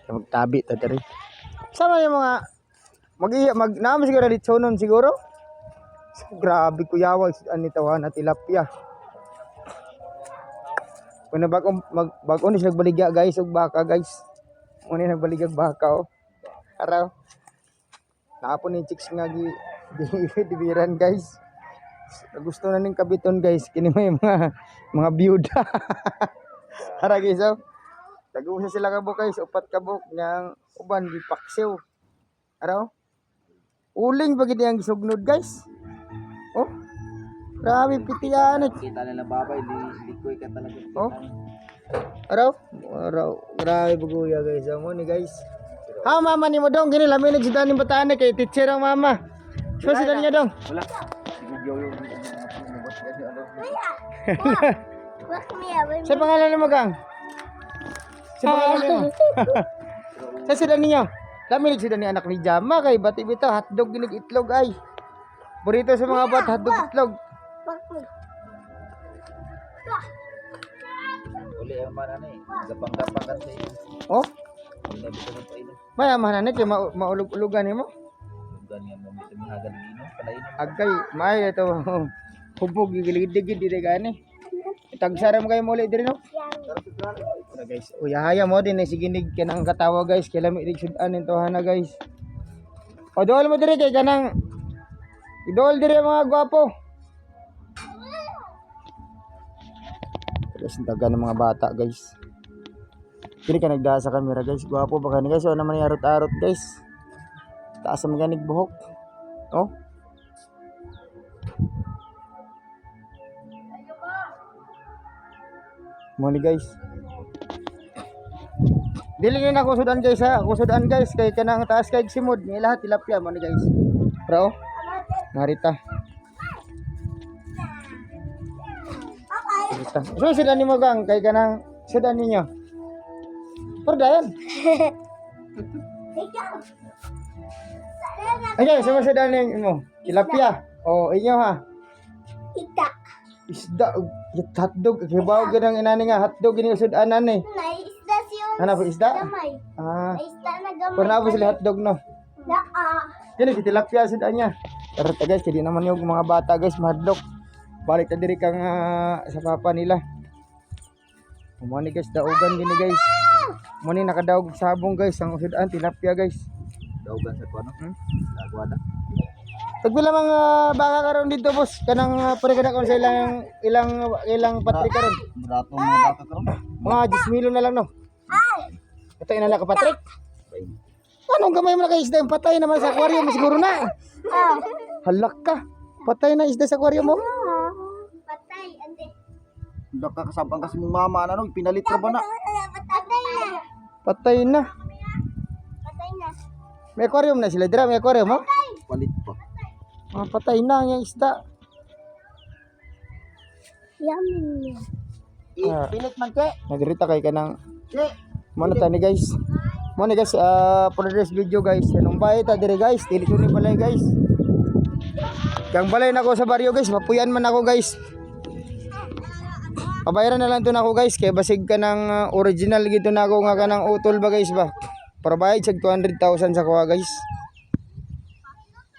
Magtabi ta diri. Sama yung mga naman siguro litsonon siguro. Grabe kuyawa ani tawana tilapia. Kung bag-o ni nagbaligya guys og baka guys. Mo ni nagbaligya baka oh. Araw. Naapon ni chicks nga dibiran guys. Gusto na ning kabiton guys kini may mga byuda. Ara guys oh. Tagusa sila kabuk guys, upat kabuk yang uban gipaksiw. Araw. Uling bagid yang gisugnod guys. Oh. Grabe pitiyan. Kita nila babay, likoy ka talaga. Oh. Araw. Grabe buguya guys. Amo ni guys. Ha mama ni mo dong gini lamin ni sidan ni bataan kay teacher ang mama. So sidan niya dong. Wala. Sa pangalan ni mo gang? Sa pangalan mo? Sa sidan niyo? Lamin ni sidan ni anak ni Jama kay bati bitaw hotdog ginig itlog ay. Burrito sa mga bat hotdog itlog. Uli ang mana ni, gapang-gapang kasi. Oh? Hindi bito pa ino. Mayaman na kay maulog-ulugan nimo. Gani ang mga mihagan dino, palain. Agkay may ito hubog giligid-ligid dire gani. Tagsaram kay mo ulit dire no. Guys, uyahaya mo din si ginig kanang katawa guys, kay lami rig sudan into hana guys. O dol mo dire kay kanang idol dire mga gwapo. Guys, daga ng mga bata guys. Kini ka nagdaa sa camera guys. Gwapo ba kani guys? O naman arot-arot guys. Taas ang maganig buhok. Oh. Moni guys. Dili na ako sudan guys ha. Ako sudan guys kay kanang taas kay simod. Ni lahat tilapia moni guys. Bro. Narita. So sudan nimo gang kay kanang sudan ninyo. Perdayan. Ayan, sama sudan nimo. Tilapia. Oh, inyo ha. Isda hotdog kibaw ganang inani nga hotdog gini sudanan ni. Isda siya. Ano ba isda? Gamay. Ah. Isda na gamay. Pernah ba sila hotdog no? Naa. Kini tilapia sudan niya. Pero guys, hindi naman yung mga bata guys mahadlok. Balik ta diri kang sa papa nila. Mo ni guys daugan gini guys. Mo ni nakadaog sabong guys ang sudan tilapia guys. Daugan sa kuno. Dagwada. Tagpila mga baka karon dito boss kanang pare kada kon sa ilang patri karon. Barato mga bata karon. Mga 10 milo na lang no. Ito inala ka Patrick. Anong gamay mo na kay isda yung patay naman sa aquarium siguro na. Halak ka. Patay na isda sa aquarium mo. Patay. Ande. Dak ka kasabang kasi mong mama ano, pinalit ra ba na? Patay na. Patay na. Patay na. May aquarium na sila dira, may aquarium mo. Palit pa. Patay na ang isda. Yummy. Pilit man ke. Nagrita kay kanang Ke. Mano tani guys. Mo ni guys for this video guys. Anong bayad ta dire guys? Dili ko ni balay guys. Kang balay na ako sa baryo guys. Mapuyan man ako guys. Pabayaran na lang to nako guys kay basig ka ng original gito na ako nga kanang utol ba guys ba. Para bayad sa 200,000 sa kuha guys.